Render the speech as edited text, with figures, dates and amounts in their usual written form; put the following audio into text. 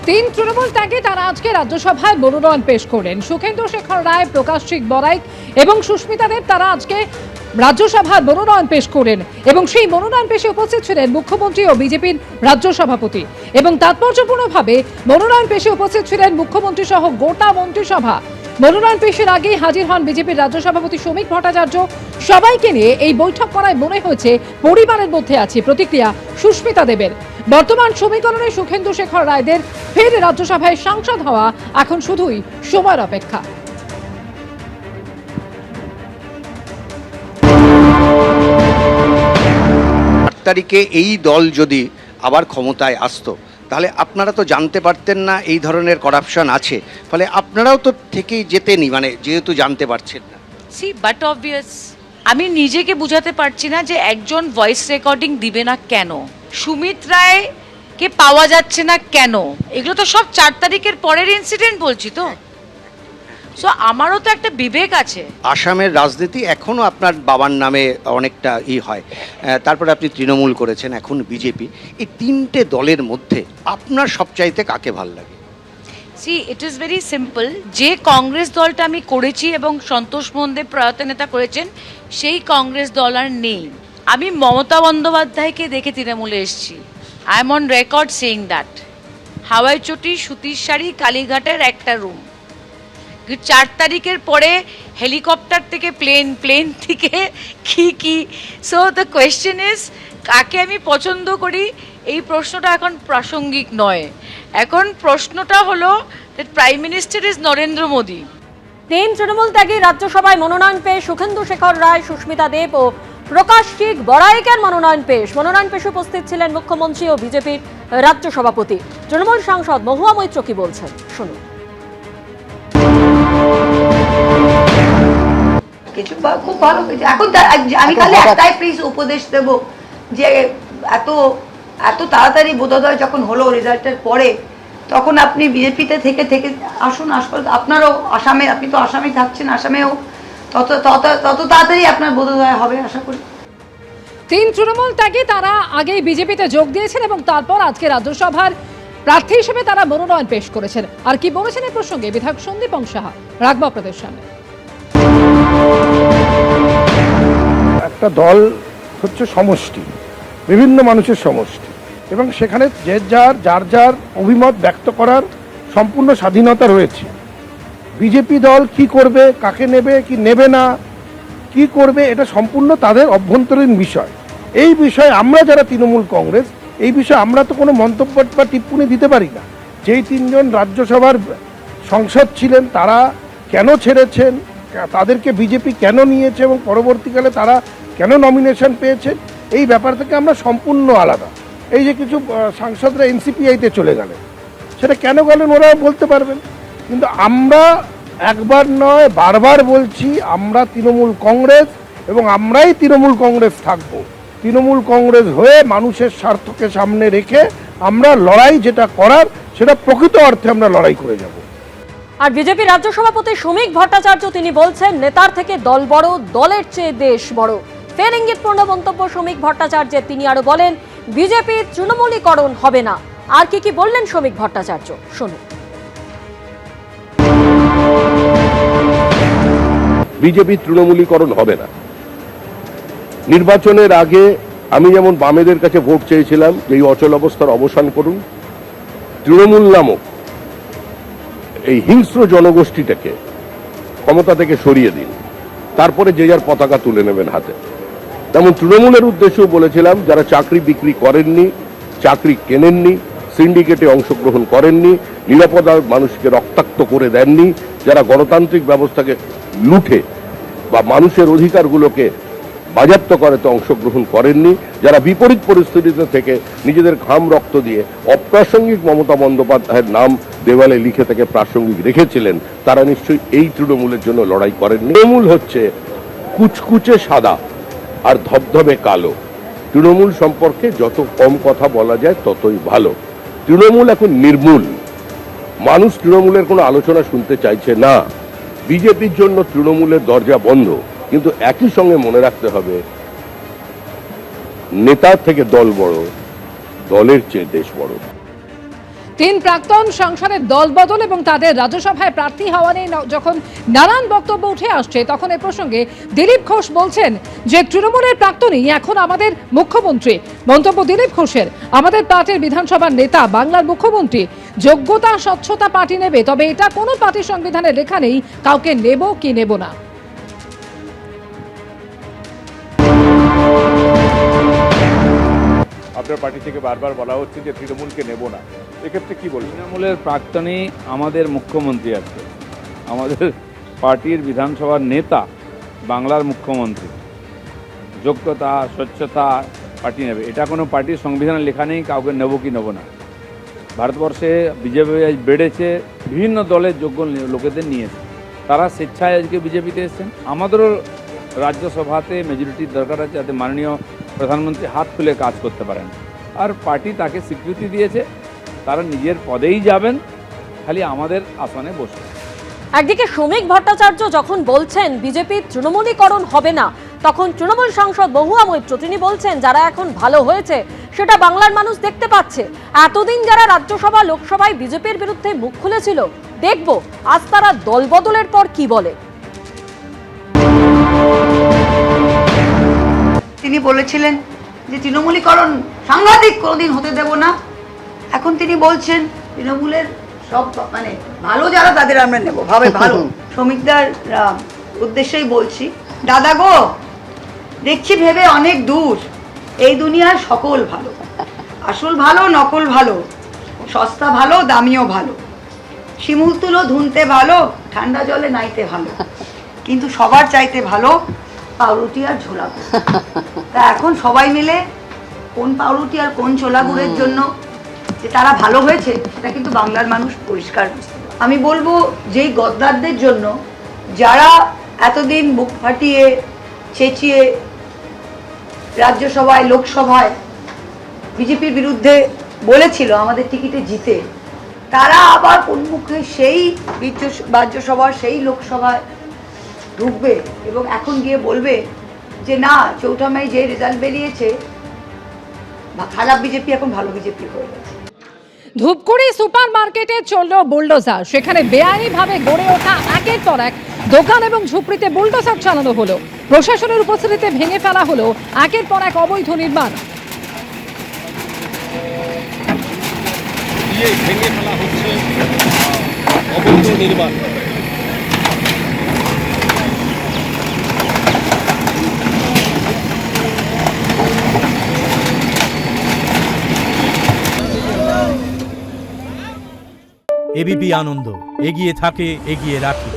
তিন তৃণমূল ত্যাগে তারা আজকে রাজ্যসভায় মনোনয়ন পেশ করলেন। সুখেন্দু শেখর রায়, প্রকাশিক বড়াইক এবং সুস্মিতা দেব তারা আজকে রাজ্যসভার মনোনয়ন পেশ করেন এবং সেই মনোনয়ন পেশে উপস্থিত ছিলেন মুখ্যমন্ত্রী ও বিজেপির রাজ্য সভাপতি। এবং তাৎপর্যপূর্ণভাবে মনোনয়ন পেশে উপস্থিত ছিলেন মুখ্যমন্ত্রী সহ গোটা মন্ত্রিসভা। মনোনয়ন পেশের আগেই হাজির হন বিজেপির রাজ্য সভাপতি শ্রমিক ভট্টাচার্য। সবাইকে নিয়ে এই বৈঠক করায় মনে হয়েছে পরিবারের মধ্যে আছে। প্রতিক্রিয়া সুস্মিতা দেবের। বর্তমান সমীকরণে সুখেন্দু শেখর রায়দের ফের রাজ্যসভায় সাংসদ হওয়া এখন শুধুই সময়ের অপেক্ষা। তারিখে এই দল যদি আবার ক্ষমতায় আসতো তাহলে আপনারা তো জানতে পারতেন না এই ধরনের করাপশন আছে, ফলে আপনারাও তো থেকেই যেতেনই, মানে যেহেতু জানতে পারছেন না। সি বাট অবভিয়াস, আমি নিজেকে বুঝাতে পারছি না যে একজন ভয়েস রেকর্ডিং দিবে না কেন, সুমিত রায় কে পাওয়া যাচ্ছে না কেন, এগুলো তো সব 4 তারিখের পরের ইনসিডেন্ট বলছি তো। সো আমারও তো একটা বিবেক আছে। আসামের রাজনীতি এখনও আপনার বাবার নামে অনেকটা হয়, তারপরে আপনি তৃণমূল করেছেন, এখন বিজেপি। এই তিনটে দলের মধ্যে আপনার সবচাইতে কাকে ভাল লাগে? See it is very simple, যে কংগ্রেস দলটা আমি করেছি এবং সন্তোষ মন্ডল প্রয়াত নেতা করেছেন, সেই কংগ্রেস দল আর নেই। আমি মমতা বন্দ্যোপাধ্যায়কে দেখে তৃণমূলে এসেছি। I am on record saying that. হাওয়াই চটি, সুতির শাড়ি, কালীঘাটের একটা রুম। 4 তারিখের পরে হেলিকপ্টার থেকে প্লেন থেকে কি। সো দ্য কোয়েশ্চেন ইজ কাকে আমি পছন্দ করি, এই প্রশ্নটা এখন প্রাসঙ্গিক নয়। এখন প্রশ্নটা হলো that prime minister is Narendra Modi. তিন তৃণমূল ত্যাগী রাজ্যসভায় মনোনয়ন পেশ সুখেন্দু শেখর রায়, সুস্মিতা দেব ও প্রকাশিক বড়াইকের মনোনয়ন পেশে উপস্থিত ছিলেন মুখ্যমন্ত্রী ও বিজেপির রাজ্য সভাপতি। তৃণমূল সাংসদ মহুয়া মৈত্র কি বলছেন শুনুন। কিছু খুব ভালো হয়েছে। এখন আমি খালি একটাই প্লিজ উপদেশ দেব যে এত এত তাড়াতাড়ি বোধোদয় যখন হলো রেজাল্টের পরে, তখন আপনি বিজেপিতে থেকে আসুন। আপনারও আসামে, আপনি তো আসামে থাকছেন, আসামেও তত তাড়াতাড়ি আপনার বোধোদয় হবে আশা করি। তিন তৃণমূল ত্যাগে তারা আগেই বিজেপিতে যোগ দিয়েছেন এবং তারপর আজকে রাজ্যসভার প্রার্থী হিসেবে তারা মনোনয়ন পেশ করেছেন। আর কি বলেছেন এই প্রসঙ্গে বিধায়ক সন্দীপন সাহা, রাখবো আপনাদের সামনে। একটা দল হচ্ছে সমষ্টি, বিভিন্ন মানুষের সমষ্টি, এবং সেখানে যার অভিমত ব্যক্ত করার সম্পূর্ণ স্বাধীনতা রয়েছে। বিজেপি দল কি করবে, কাকে নেবে কি নেবে না, কি করবে, এটা সম্পূর্ণ তাদের অভ্যন্তরীণ বিষয়। এই বিষয়ে আমরা যারা তৃণমূল কংগ্রেস, এই বিষয়ে আমরা তো কোনো মন্তব্য বা টিপ্পণী দিতে পারি না। যেই তিনজন রাজ্যসভার সংসদ ছিলেন তারা কেন ছেড়েছেন, তাদেরকে বিজেপি কেন নিয়েছে এবং পরবর্তীকালে তারা কেন নমিনেশন পেয়েছেন, এই ব্যাপার থেকে আমরা সম্পূর্ণ আলাদা। এই যে কিছু সাংসদরা এনসিপিআইতে চলে গেলেন, সেটা কেন গেলেন ওরা বলতে পারবেন, কিন্তু আমরা একবার নয় বারবার বলছি আমরা তৃণমূল কংগ্রেস এবং আমরাই তৃণমূল কংগ্রেস থাকব। তৃণমূল কংগ্রেস হয়ে মানুষের স্বার্থকে সামনে রেখে আমরা লড়াই যেটা করার সেটা প্রকৃত অর্থে আমরা লড়াই করে যাব। আর বিজেপি রাজ্য সভাপতি শ্রমিক ভট্টাচার্য তিনি বলছেন নেতার থেকে দল বড়, দলের চেয়ে দেশ বড়। ফের ইঙ্গিতপূর্ণ মন্তব্য শ্রমিক ভট্টাচার্যের। তিনি আরো বলেন বিজেপির তৃণমূলীকরণ হবে না। আর কি বললেন শ্রমিক ভট্টাচার্য শুনুন। বিজেপি তৃণমূলীকরণ হবে না। নির্বাচনের আগে আমি যেমন বামেদের কাছে ভোট চেয়েছিলাম যে এই অচল অবস্থার অবসান করুন, তৃণমূল নামক এই হিংস্র জনগোষ্ঠীটাকে ক্ষমতা থেকে সরিয়ে দিন, তারপরে যে যার পতাকা তুলে নেবেন হাতে। তেমন তৃণমূলের উদ্দেশ্যেও বলেছিলাম যারা চাকরি বিক্রি করেননি, চাকরি কেনেননি, সিন্ডিকেটে অংশগ্রহণ করেননি, নিরাপদা মানুষকে রক্তাক্ত করে দেননি, যারা গণতান্ত্রিক ব্যবস্থাকে লুঠে বা মানুষের অধিকারগুলোকে বাজেয়াপ্ত করাতে অংশগ্রহণ করেননি, যারা বিপরীত পরিস্থিতিতে থেকে নিজেদের ঘাম রক্ত দিয়ে অপ্রাসঙ্গিক মমতা বন্দ্যোপাধ্যায়ের নাম দেওয়ালে লিখে থেকে প্রাসঙ্গিক রেখেছিলেন, তারা নিশ্চয়ই এই তৃণমূলের জন্য লড়াই করেননি। তৃণমূল হচ্ছে কুচকুচে সাদা আর ধবধবে কালো। তৃণমূল সম্পর্কে যত কম কথা বলা যায় ততই ভালো। তৃণমূল এখন নির্মূল। মানুষ তৃণমূলের কোনো আলোচনা শুনতে চাইছে না। বিজেপির জন্য তৃণমূলের দরজা বন্ধ। কিন্তু একই সঙ্গে মনে রাখতে হবে নেতার থেকে দল বড়, দলের চেয়ে দেশ বড়। তিন প্রাক্তন সাংসদের দলবদল এবং তাদের রাজ্যসভায় প্রার্থী হওয়া নিয়ে যখন নানান বক্তব্য উঠে আসছে, তখন এ প্রসঙ্গে দিলীপ ঘোষ বলছেন যে তৃণমূলের প্রাক্তনই এখন আমাদের মুখ্যমন্ত্রী। মন্তব্য দিলীপ ঘোষের, আমাদের পার্টির বিধানসভার নেতা বাংলার মুখ্যমন্ত্রী। যোগ্যতা স্বচ্ছতা পার্টি নেবে, তবে এটা কোনো পার্টির সংবিধানে লেখা নেই কাউকে নেব কি নেব না। আপনার পার্টি থেকে বারবার বলা হচ্ছে যে তৃণমূলকে নেব না, এক্ষেত্রে কি বলবেন? তৃণমূলের প্রাক্তনই আমাদের মুখ্যমন্ত্রী আছে, আমাদের পার্টির বিধানসভার নেতা বাংলার মুখ্যমন্ত্রী। যোগ্যতা স্বচ্ছতা পার্টি নেবে, এটা কোনো পার্টির সংবিধানে লেখা নেই কাউকে নেব কি নেব না। ভারতবর্ষে বিজেপি আজ বেড়েছে, বিভিন্ন দলের যোগ্য লোকেদের নিয়েছে, তারা স্বেচ্ছায় আজকে বিজেপিতে এসেছেন। আমাদেরও রাজ্যসভাতে মেজরিটির দরকার আছে, যাতে মাননীয় প্রধানমন্ত্রী হাত খুলে কাজ করতে পারেন। আর পার্টি তাকে স্বীকৃতি দিয়েছে, তারা নিজের পদেই যাবেন, খালি আমাদের আসনে বসবেন। একদিকে শ্রমিক ভট্টাচার্য যখন বলছেন বিজেপির তৃণমূলীকরণ হবে না, তখন তৃণমূল সাংসদ মহুয়া মৈত্র তিনি বলছেন যারা এখন ভালো হয়েছে সেটা বাংলার মানুষ দেখতে পাচ্ছে। এতদিন যারা রাজ্যসভা লোকসভায় বিজেপির বিরুদ্ধে মুখ খুলেছিল, দেখব আজ তারা দলবদলের পর কি বলে। তিনি বলেছিলেন যে তৃণমূলীকরণ সাংঘাতিক কোনোদিন হতে দেব না। এখন তিনি বলছেন তৃণমূলের সব মানে ভালো যারা তাদের আমরা নেব, ভাবে ভালো। শ্রমিকদের উদ্দেশ্যেই বলছি, দাদা গো, দেখছি ভেবে অনেক দূর, এই দুনিয়ার সকল ভালো, আসল ভালো নকল ভালো, সস্তা ভালো দামিও ভালো, শিমুল তুলো ধুনতে ভালো, ঠান্ডা জলে নাইতে ভালো, কিন্তু সবার চাইতে ভালো পাউরুটি আর ছোলা গুড়। তা এখন সবাই মিলে কোন পাউরুটি আর কোন ছোলা গুড়ের জন্য যে তারা ভালো হয়েছে সেটা কিন্তু বাংলার মানুষ পরিষ্কার বুঝতে পারে। আমি বলবো যেই গদ্দারদের জন্য যারা এতদিন বুক ফাটিয়ে চেঁচিয়ে রাজ্যসভায় লোকসভায় বিজেপির বিরুদ্ধে বলেছিল আমাদের টিকিটে জিতে, তারা আবার উন্মুখে সেই রাজ্যসভার সেই লোকসভায় ঢুকবে এবং এখন গিয়ে বলবে যে না, 4 মে যে রেজাল্ট বেরিয়েছে খারাপ বিজেপি এখন ভালো বিজেপি হয়ে গেছে। ধূপগুড়ি সুপার মার্কেটে চলল বুলডোজার, সেখানে বেআইনিভাবে গড়ে ওঠা একের পর এক দোকান এবং ঝুপড়িতে বুলডোজার চালানো হলো। প্রশাসনের উপস্থিতিতে ভেঙে ফেলা হলো একের পর এক অবৈধ নির্মাণ। ভেঙে ফেলা হচ্ছে অবৈধ নির্মাণ। এবিপি আনন্দ, এগিয়ে থাকে, এগিয়ে রাখে।